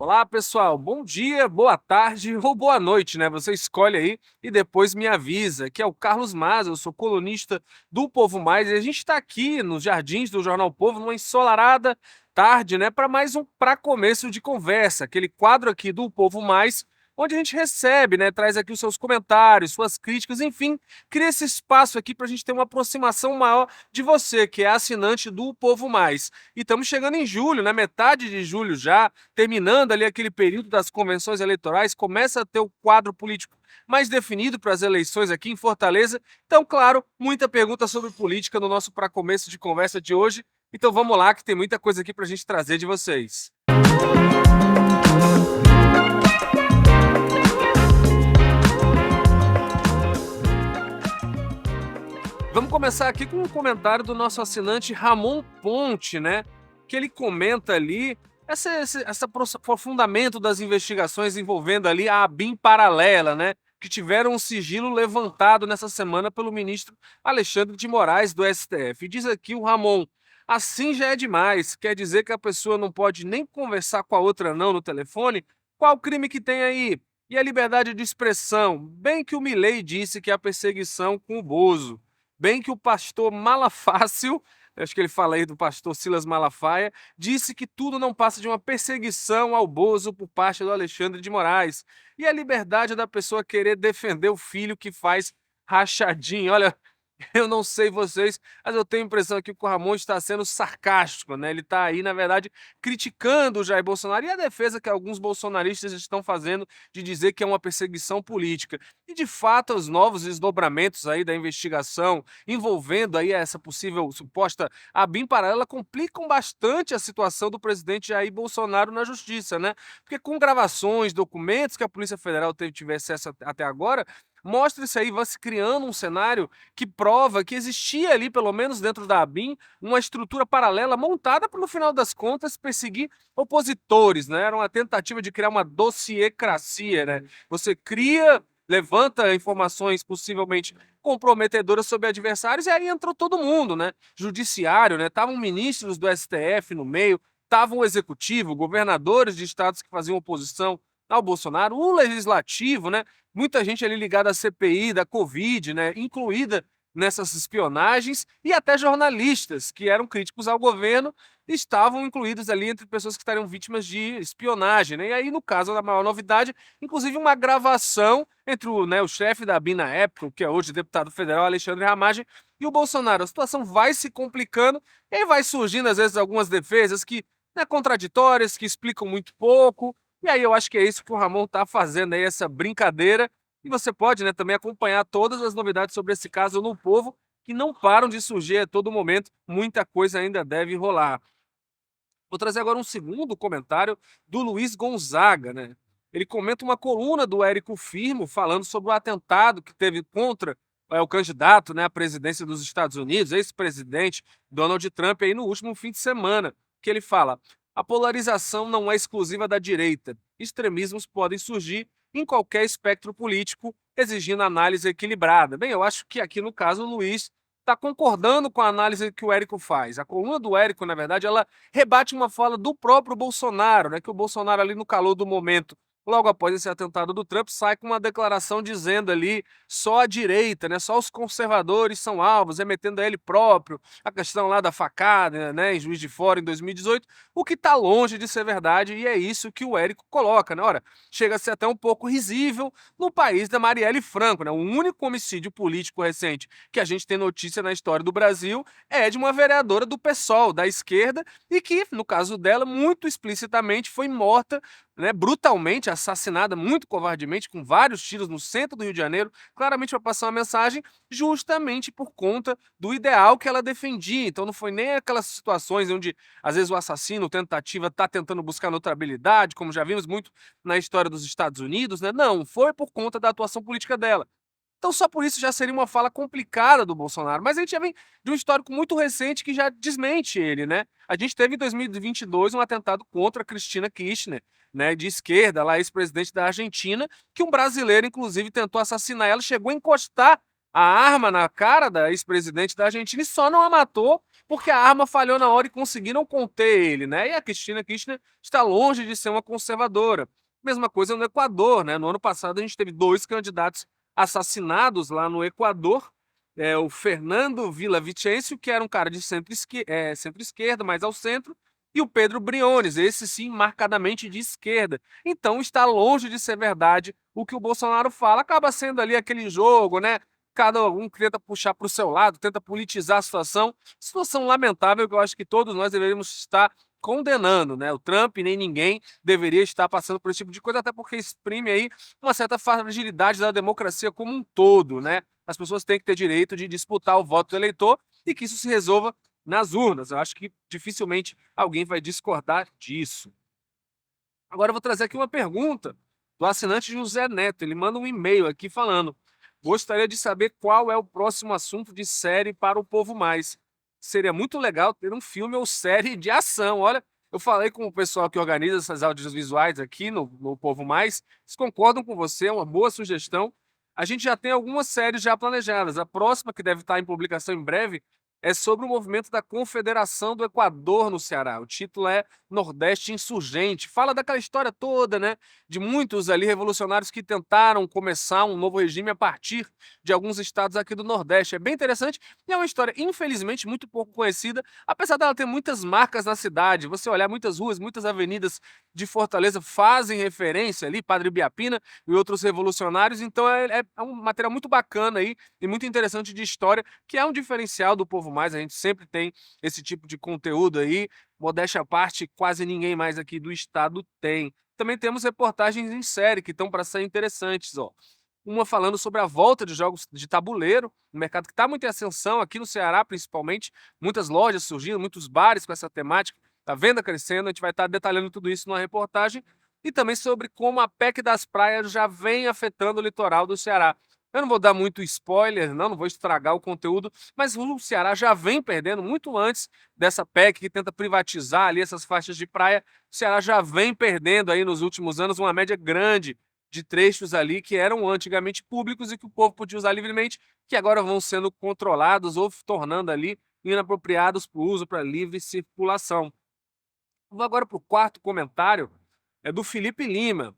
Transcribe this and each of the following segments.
Olá, pessoal. Bom dia, boa tarde ou boa noite, né? Você escolhe aí e depois me avisa. Que é o Carlos Maza, eu sou colunista do Povo Mais e a gente está aqui nos jardins do Jornal Povo numa ensolarada tarde, né, para mais um para começo de conversa, aquele quadro aqui do Povo Mais, onde a gente recebe, né, traz aqui os seus comentários, suas críticas, enfim, cria esse espaço aqui para a gente ter uma aproximação maior de você, que é assinante do Povo Mais. E estamos chegando em julho, na metade de julho já, terminando ali aquele período das convenções eleitorais, começa a ter o quadro político mais definido para as eleições aqui em Fortaleza. Então, claro, muita pergunta sobre política no nosso para começo de conversa de hoje. Então vamos lá, que tem muita coisa aqui para a gente trazer de vocês. Vamos começar aqui com um comentário do nosso assinante Ramon Ponte, né? Que ele comenta ali esse aprofundamento das investigações envolvendo ali a ABIN paralela, né? Que tiveram um sigilo levantado nessa semana pelo ministro Alexandre de Moraes do STF. E diz aqui o Ramon: assim já é demais. Quer dizer que a pessoa não pode nem conversar com a outra não no telefone? Qual o crime que tem aí? E a liberdade de expressão? Bem que o Milei disse que há perseguição com o Bozo. Bem que o pastor Malafácio, acho que ele fala aí do pastor Silas Malafaia, disse que tudo não passa de uma perseguição ao Bozo por parte do Alexandre de Moraes. E a liberdade da pessoa querer defender o filho que faz rachadinho. Olha, eu não sei vocês, mas eu tenho a impressão aqui que o Ramon está sendo sarcástico, né? Ele está aí, na verdade, criticando o Jair Bolsonaro e a defesa que alguns bolsonaristas estão fazendo de dizer que é uma perseguição política. E, de fato, os novos desdobramentos aí da investigação envolvendo aí essa possível suposta ABIN paralela complicam bastante a situação do presidente Jair Bolsonaro na justiça, né? Porque com gravações, documentos que a Polícia Federal tive acesso até agora, mostra-se aí, vai se criando um cenário que prova que existia ali, pelo menos dentro da ABIN, uma estrutura paralela montada para, no final das contas, perseguir opositores, né? Era uma tentativa de criar uma dossiêcracia, né? Você cria, levanta informações possivelmente comprometedoras sobre adversários e aí entrou todo mundo, né? Judiciário, né? Estavam ministros do STF no meio, estavam o executivo, governadores de estados que faziam oposição ao Bolsonaro, o legislativo, né? Muita gente ali ligada à CPI da Covid, né, incluída nessas espionagens, e até jornalistas que eram críticos ao governo estavam incluídos ali entre pessoas que estariam vítimas de espionagem, né? E aí, no caso, a maior novidade, inclusive uma gravação entre o chefe da ABIN na época, que é hoje deputado federal, Alexandre Ramagem, e o Bolsonaro. A situação vai se complicando e aí vai surgindo, às vezes, algumas defesas que, né, contraditórias, que explicam muito pouco, e aí eu acho que é isso que o Ramon está fazendo aí, essa brincadeira. E você pode, né, também acompanhar todas as novidades sobre esse caso no Povo, que não param de surgir a todo momento. Muita coisa ainda deve rolar. Vou trazer agora um segundo comentário do Luiz Gonzaga, né? Ele comenta uma coluna do Érico Firmo falando sobre o atentado que teve contra o candidato, né, à presidência dos Estados Unidos, ex-presidente Donald Trump, aí no último fim de semana, que ele fala: a polarização não é exclusiva da direita. Extremismos podem surgir em qualquer espectro político, exigindo análise equilibrada. Bem, eu acho que aqui no caso o Luiz está concordando com a análise que o Érico faz. A coluna do Érico, na verdade, ela rebate uma fala do próprio Bolsonaro, né? Que o Bolsonaro, ali no calor do momento, logo após esse atentado do Trump, sai com uma declaração dizendo ali só a direita, né? Só os conservadores são alvos, remetendo a ele próprio, a questão lá da facada, né? Em Juiz de Fora em 2018, o que está longe de ser verdade, e é isso que o Érico coloca, né? Ora, chega a ser até um pouco risível no país da Marielle Franco, né? O único homicídio político recente que a gente tem notícia na história do Brasil é de uma vereadora do PSOL, da esquerda, e que, no caso dela, muito explicitamente foi morta, né, brutalmente, assassinada muito covardemente, com vários tiros no centro do Rio de Janeiro, claramente para passar uma mensagem, justamente por conta do ideal que ela defendia. Então não foi nem aquelas situações onde, às vezes, o assassino, tentativa, está tentando buscar neutralidade, como já vimos muito na história dos Estados Unidos, né? Não, foi por conta da atuação política dela. Então, só por isso já seria uma fala complicada do Bolsonaro. Mas a gente já vem de um histórico muito recente que já desmente ele, né? A gente teve em 2022 um atentado contra a Cristina Kirchner, né, de esquerda, lá ex-presidente da Argentina, que um brasileiro, inclusive, tentou assassinar ela, chegou a encostar a arma na cara da ex-presidente da Argentina e só não a matou porque a arma falhou na hora e conseguiram conter ele, né? E a Cristina Kirchner está longe de ser uma conservadora. Mesma coisa no Equador, né? No ano passado a gente teve 2 candidatos assassinados lá no Equador, o Fernando Villavicencio, que era um cara de centro-esquerda, mais ao centro, e o Pedro Briones, esse sim marcadamente de esquerda. Então está longe de ser verdade o que o Bolsonaro fala, acaba sendo ali aquele jogo, né? Cada um tenta puxar para o seu lado, tenta politizar a situação lamentável que eu acho que todos nós deveríamos estar condenando, né? O Trump nem ninguém deveria estar passando por esse tipo de coisa, até porque exprime aí uma certa fragilidade da democracia como um todo, né? As pessoas têm que ter direito de disputar o voto do eleitor e que isso se resolva nas urnas. Eu acho que dificilmente alguém vai discordar disso. Agora eu vou trazer aqui uma pergunta do assinante José Neto. Ele manda um e-mail aqui falando: gostaria de saber qual é o próximo assunto de série para o Povo Mais. Seria muito legal ter um filme ou série de ação. Olha, eu falei com o pessoal que organiza essas audiovisuais aqui no Povo Mais. Eles concordam com você, é uma boa sugestão. A gente já tem algumas séries já planejadas. A próxima, que deve estar em publicação em breve, é sobre o movimento da Confederação do Equador no Ceará. O título é Nordeste Insurgente. Fala daquela história toda, né? De muitos ali revolucionários que tentaram começar um novo regime a partir de alguns estados aqui do Nordeste. É bem interessante e é uma história, infelizmente, muito pouco conhecida, apesar dela ter muitas marcas na cidade. Você olhar muitas ruas, muitas avenidas de Fortaleza fazem referência ali, Padre Biapina e outros revolucionários. Então é um material muito bacana aí e muito interessante de história, que é um diferencial do Povo Mais. A gente sempre tem esse tipo de conteúdo aí. Modéstia à parte, quase ninguém mais aqui do estado tem. Também temos reportagens em série que estão para ser interessantes, ó. Uma falando sobre a volta de jogos de tabuleiro, um mercado que está muito em ascensão aqui no Ceará, principalmente, muitas lojas surgindo, muitos bares com essa temática, a venda crescendo. A gente vai estar detalhando tudo isso numa reportagem, e também sobre como a PEC das praias já vem afetando o litoral do Ceará. Eu não vou dar muito spoiler, não vou estragar o conteúdo, mas o Ceará já vem perdendo muito antes dessa PEC que tenta privatizar ali essas faixas de praia. O Ceará já vem perdendo aí nos últimos anos uma média grande de trechos ali que eram antigamente públicos e que o povo podia usar livremente, que agora vão sendo controlados ou tornando ali inapropriados para o uso para livre circulação. Vou agora para o quarto comentário, é do Felipe Lima.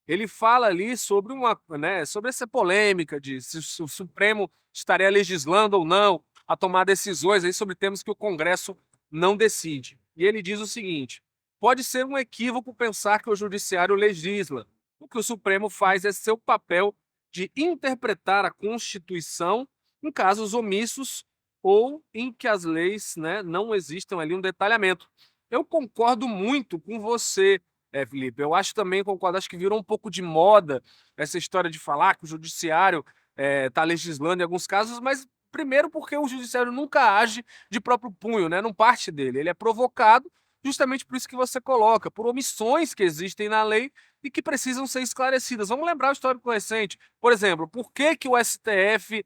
Ele fala ali sobre sobre essa polêmica de se o Supremo estaria legislando ou não a tomar decisões aí sobre temas que o Congresso não decide. E ele diz o seguinte: pode ser um equívoco pensar que o Judiciário legisla. O que o Supremo faz é seu papel de interpretar a Constituição em casos omissos ou em que as leis, né, não existam ali um detalhamento. Eu concordo muito com você, Felipe. Eu acho também, concordo, acho que virou um pouco de moda essa história de falar que o judiciário está legislando em alguns casos, mas primeiro porque o judiciário nunca age de próprio punho, né? Não parte dele. Ele é provocado justamente por isso que você coloca, por omissões que existem na lei e que precisam ser esclarecidas. Vamos lembrar o histórico recente. Por exemplo, por que que o STF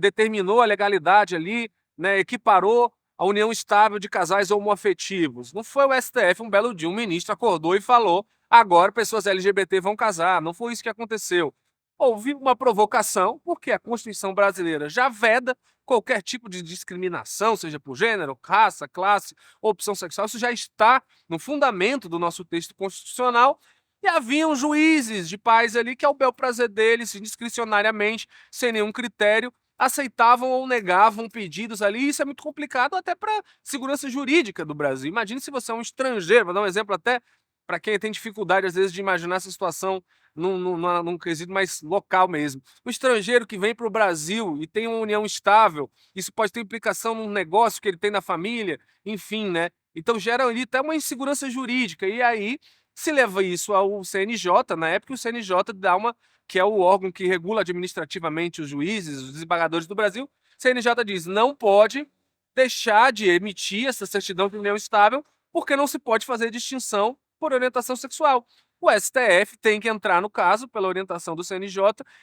determinou a legalidade ali, né, equiparou a união estável de casais homoafetivos? Não foi o STF, um belo dia, um ministro acordou e falou: agora pessoas LGBT vão casar. Não foi isso que aconteceu. Houve uma provocação, porque a Constituição brasileira já veda qualquer tipo de discriminação, seja por gênero, raça, classe, opção sexual. Isso já está no fundamento do nosso texto constitucional. E haviam juízes de paz ali que, ao bel prazer deles, discricionariamente, sem nenhum critério, aceitavam ou negavam pedidos ali. E isso é muito complicado até para a segurança jurídica do Brasil. Imagine se você é um estrangeiro, vou dar um exemplo até para quem tem dificuldade, às vezes, de imaginar essa situação num quesito mais local mesmo. Um estrangeiro que vem para o Brasil e tem uma união estável, isso pode ter implicação num negócio que ele tem na família, enfim, né? Então gera ali até uma insegurança jurídica. E aí se leva isso ao CNJ, na época o CNJ dá uma, que é o órgão que regula administrativamente os juízes, os desembargadores do Brasil. O CNJ diz: não pode deixar de emitir essa certidão de união estável, porque não se pode fazer distinção por orientação sexual. o STF tem que entrar no caso, pela orientação do CNJ,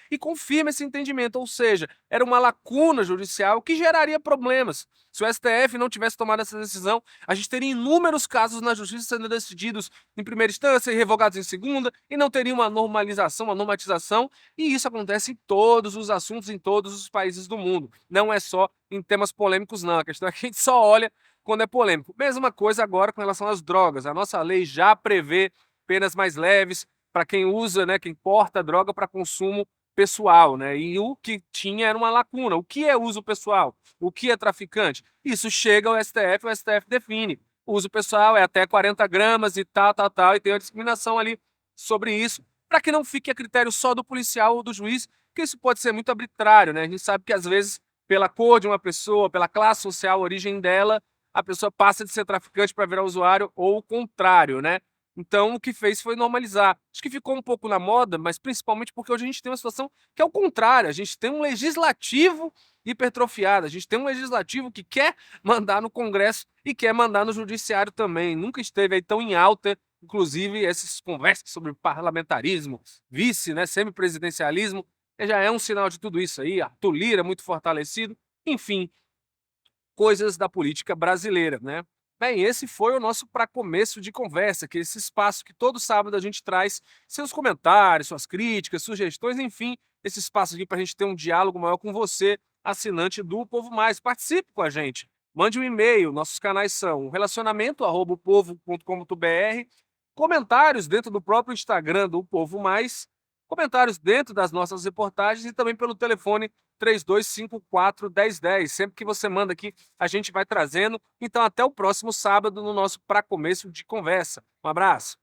e confirma esse entendimento, ou seja, era uma lacuna judicial que geraria problemas. Se o STF não tivesse tomado essa decisão, a gente teria inúmeros casos na justiça sendo decididos em primeira instância e revogados em segunda, e não teria uma normalização, uma normatização, e isso acontece em todos os assuntos, em todos os países do mundo. Não é só em temas polêmicos, não. A questão é que a gente só olha quando é polêmico. Mesma coisa agora com relação às drogas. A nossa lei já prevê penas mais leves para quem usa, né, quem porta droga para consumo pessoal, né? E o que tinha era uma lacuna. O que é uso pessoal? O que é traficante? Isso chega ao STF, o STF define. O uso pessoal é até 40 gramas e tal, e tem uma discriminação ali sobre isso, para que não fique a critério só do policial ou do juiz, que isso pode ser muito arbitrário, né? A gente sabe que às vezes, pela cor de uma pessoa, pela classe social, a origem dela, a pessoa passa de ser traficante para virar usuário ou o contrário, né? Então, o que fez foi normalizar. Acho que ficou um pouco na moda, mas principalmente porque hoje a gente tem uma situação que é o contrário. A gente tem um legislativo hipertrofiado. A gente tem um legislativo que quer mandar no Congresso e quer mandar no Judiciário também. Nunca esteve aí tão em alta, inclusive, essas conversas sobre parlamentarismo, vice, né, semipresidencialismo, que já é um sinal de tudo isso aí. Arthur Lira muito fortalecido. Enfim, coisas da política brasileira, né? Bem, esse foi o nosso para começo de conversa, que é esse espaço que todo sábado a gente traz seus comentários, suas críticas, sugestões, enfim, esse espaço aqui para a gente ter um diálogo maior com você, assinante do Povo Mais. Participe com a gente, mande um e-mail, nossos canais são relacionamento@povo.com.br, comentários dentro do próprio Instagram do Povo Mais, comentários dentro das nossas reportagens e também pelo telefone 3254-1010. Sempre que você manda aqui, a gente vai trazendo. Então, até o próximo sábado no nosso Pra Começo de Conversa. Um abraço.